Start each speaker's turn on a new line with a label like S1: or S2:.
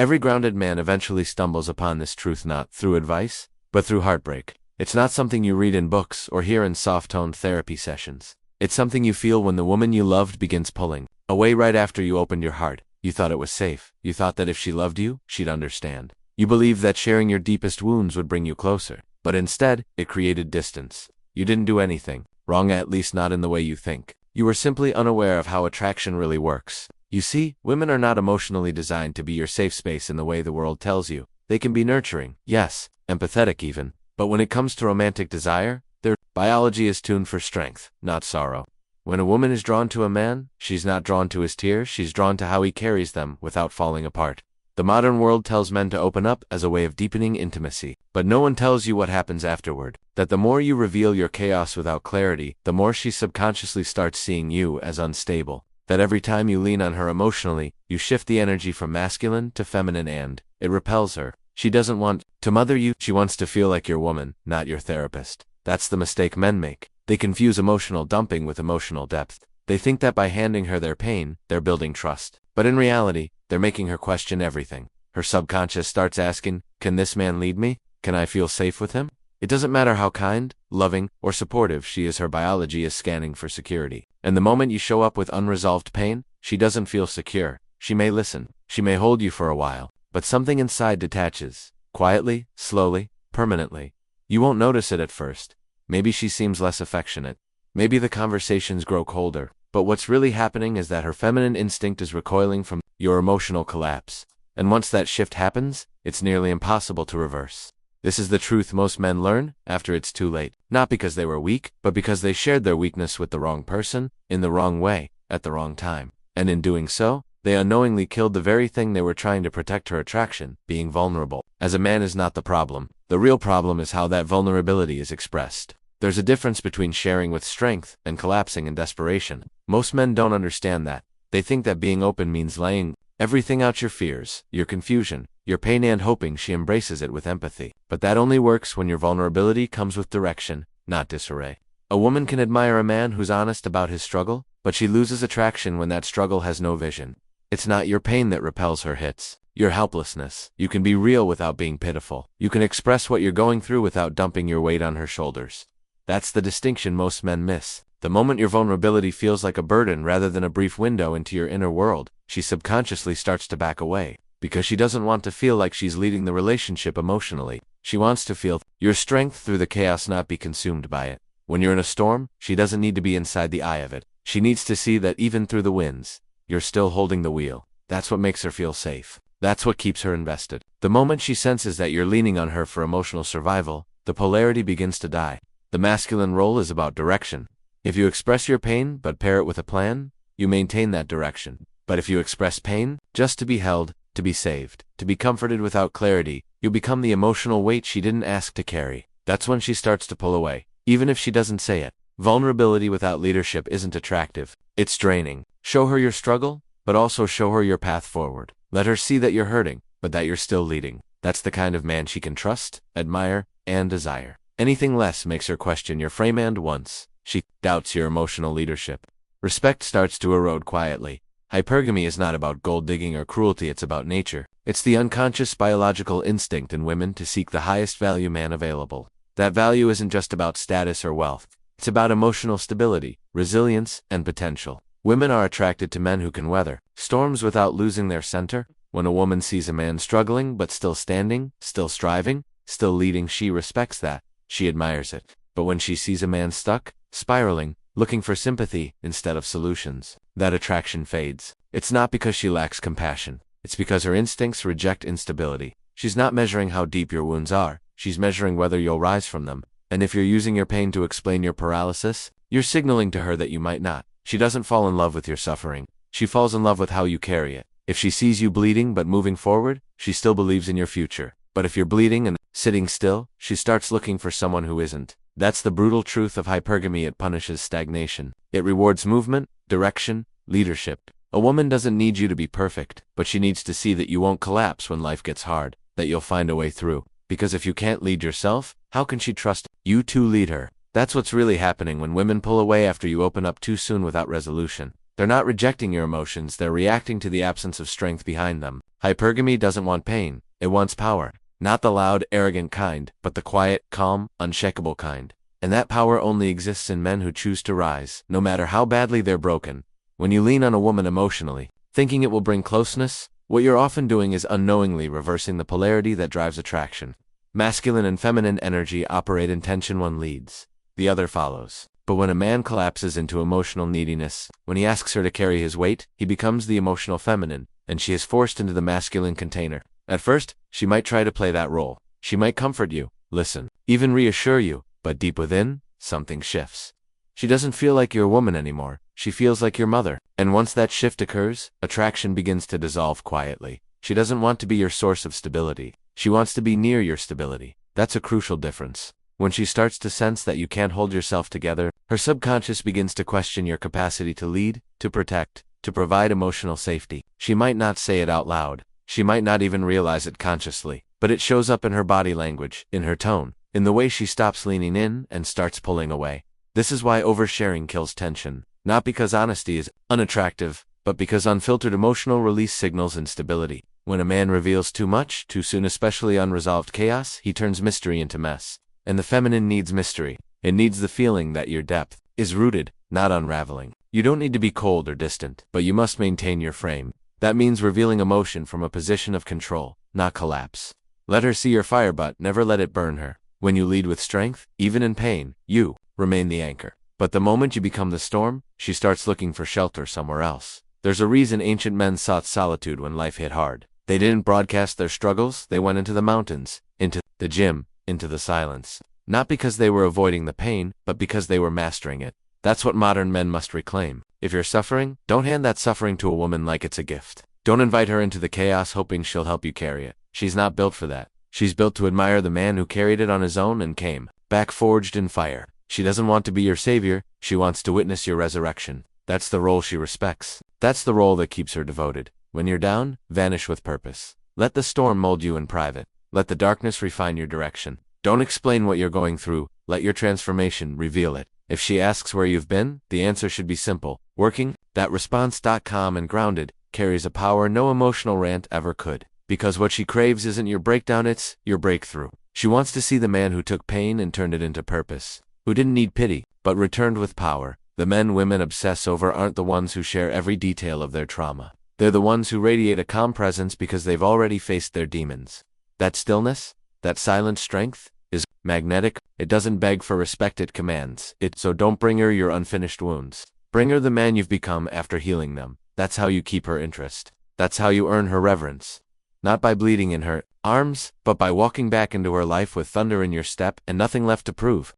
S1: Every grounded man eventually stumbles upon this truth not through advice, but through heartbreak. It's not something you read in books or hear in soft-toned therapy sessions. It's something you feel when the woman you loved begins pulling away right after you opened your heart. You thought it was safe. You thought that if she loved you, she'd understand. You believed that sharing your deepest wounds would bring you closer. But instead, it created distance. You didn't do anything wrong, at least not in the way you think. You were simply unaware of how attraction really works. You see, women are not emotionally designed to be your safe space in the way the world tells you. They can be nurturing, yes, empathetic even. But when it comes to romantic desire, their biology is tuned for strength, not sorrow. When a woman is drawn to a man, she's not drawn to his tears, she's drawn to how he carries them without falling apart. The modern world tells men to open up as a way of deepening intimacy. But no one tells you what happens afterward. That the more you reveal your chaos without clarity, the more she subconsciously starts seeing you as unstable. That every time you lean on her emotionally, you shift the energy from masculine to feminine and it repels her. She doesn't want to mother you, she wants to feel like your woman, not your therapist. That's the mistake men make. They confuse emotional dumping with emotional depth. They think that by handing her their pain, they're building trust. But in reality, they're making her question everything. Her subconscious starts asking, can this man lead me? Can I feel safe with him? It doesn't matter how kind, loving, or supportive she is, her biology is scanning for security. And the moment you show up with unresolved pain, she doesn't feel secure. She may listen. She may hold you for a while. But something inside detaches. Quietly, slowly, permanently. You won't notice it at first. Maybe she seems less affectionate. Maybe the conversations grow colder. But what's really happening is that her feminine instinct is recoiling from your emotional collapse. And once that shift happens, it's nearly impossible to reverse. This is the truth most men learn after it's too late. Not because they were weak, but because they shared their weakness with the wrong person, in the wrong way, at the wrong time. And in doing so, they unknowingly killed the very thing they were trying to protect: her attraction, being vulnerable. As a man is not the problem. The real problem is how that vulnerability is expressed. There's a difference between sharing with strength and collapsing in desperation. Most men don't understand that. They think that being open means laying everything out: your fears, your confusion, your pain, and hoping she embraces it with empathy. But that only works when your vulnerability comes with direction, not disarray. A woman can admire a man who's honest about his struggle, but she loses attraction when that struggle has no vision. It's not your pain that repels her, it's your helplessness. You can be real without being pitiful. You can express what you're going through without dumping your weight on her shoulders. That's the distinction most men miss. The moment your vulnerability feels like a burden rather than a brief window into your inner world, she subconsciously starts to back away. Because she doesn't want to feel like she's leading the relationship emotionally. She wants to feel your strength through the chaos, not be consumed by it. When you're in a storm, she doesn't need to be inside the eye of it. She needs to see that even through the winds, you're still holding the wheel. That's what makes her feel safe. That's what keeps her invested. The moment she senses that you're leaning on her for emotional survival, the polarity begins to die. The masculine role is about direction. If you express your pain but pair it with a plan, you maintain that direction. But if you express pain just to be held, to be saved, to be comforted without clarity, you become the emotional weight she didn't ask to carry. That's when she starts to pull away, even if she doesn't say it. Vulnerability without leadership isn't attractive. It's draining. Show her your struggle, but also show her your path forward. Let her see that you're hurting, but that you're still leading. That's the kind of man she can trust, admire, and desire. Anything less makes her question your frame, and once she doubts your emotional leadership, respect starts to erode quietly. Hypergamy is not about gold digging or cruelty, it's about nature. It's the unconscious biological instinct in women to seek the highest value man available. That value isn't just about status or wealth. It's about emotional stability, resilience, and potential. Women are attracted to men who can weather storms without losing their center. When a woman sees a man struggling but still standing, still striving, still leading, she respects that. She admires it. But when she sees a man stuck, spiraling, looking for sympathy instead of solutions, that attraction fades. It's not because she lacks compassion. It's because her instincts reject instability. She's not measuring how deep your wounds are. She's measuring whether you'll rise from them. And if you're using your pain to explain your paralysis, you're signaling to her that you might not. She doesn't fall in love with your suffering. She falls in love with how you carry it. If she sees you bleeding but moving forward, she still believes in your future. But if you're bleeding and sitting still, she starts looking for someone who isn't. That's the brutal truth of hypergamy. It punishes stagnation. It rewards movement, direction, leadership. A woman doesn't need you to be perfect, but she needs to see that you won't collapse when life gets hard, that you'll find a way through. Because if you can't lead yourself, how can she trust you to lead her? That's what's really happening when women pull away after you open up too soon without resolution. They're not rejecting your emotions, they're reacting to the absence of strength behind them. Hypergamy doesn't want pain, it wants power. Not the loud, arrogant kind, but the quiet, calm, unshakable kind. And that power only exists in men who choose to rise, no matter how badly they're broken. When you lean on a woman emotionally, thinking it will bring closeness, what you're often doing is unknowingly reversing the polarity that drives attraction. Masculine and feminine energy operate in tension. One leads, the other follows. But when a man collapses into emotional neediness, when he asks her to carry his weight, he becomes the emotional feminine, and she is forced into the masculine container. At first, she might try to play that role. She might comfort you, listen, even reassure you, but deep within, something shifts. She doesn't feel like your woman anymore, she feels like your mother. And once that shift occurs, attraction begins to dissolve quietly. She doesn't want to be your source of stability. She wants to be near your stability. That's a crucial difference. When she starts to sense that you can't hold yourself together, her subconscious begins to question your capacity to lead, to protect, to provide emotional safety. She might not say it out loud. She might not even realize it consciously, but it shows up in her body language, in her tone, in the way she stops leaning in and starts pulling away. This is why oversharing kills tension. Not because honesty is unattractive, but because unfiltered emotional release signals instability. When a man reveals too much, too soon, especially unresolved chaos, he turns mystery into mess. And the feminine needs mystery. It needs the feeling that your depth is rooted, not unraveling. You don't need to be cold or distant, but you must maintain your frame. That means revealing emotion from a position of control, not collapse. Let her see your fire, but never let it burn her. When you lead with strength, even in pain, you remain the anchor. But the moment you become the storm, she starts looking for shelter somewhere else. There's a reason ancient men sought solitude when life hit hard. They didn't broadcast their struggles, they went into the mountains, into the gym, into the silence. Not because they were avoiding the pain, but because they were mastering it. That's what modern men must reclaim. If you're suffering, don't hand that suffering to a woman like it's a gift. Don't invite her into the chaos hoping she'll help you carry it. She's not built for that. She's built to admire the man who carried it on his own and came back forged in fire. She doesn't want to be your savior, she wants to witness your resurrection. That's the role she respects. That's the role that keeps her devoted. When you're down, vanish with purpose. Let the storm mold you in private. Let the darkness refine your direction. Don't explain what you're going through, let your transformation reveal it. If she asks where you've been, the answer should be simple. Working. That response, calm and grounded, carries a power no emotional rant ever could. Because what she craves isn't your breakdown, it's your breakthrough. She wants to see the man who took pain and turned it into purpose. Who didn't need pity, but returned with power. The men women obsess over aren't the ones who share every detail of their trauma. They're the ones who radiate a calm presence because they've already faced their demons. That stillness, that silent strength, is magnetic. It doesn't beg for respect, it commands it. So don't bring her your unfinished wounds. Bring her the man you've become after healing them. That's how you keep her interest. That's how you earn her reverence. Not by bleeding in her arms, but by walking back into her life with thunder in your step and nothing left to prove.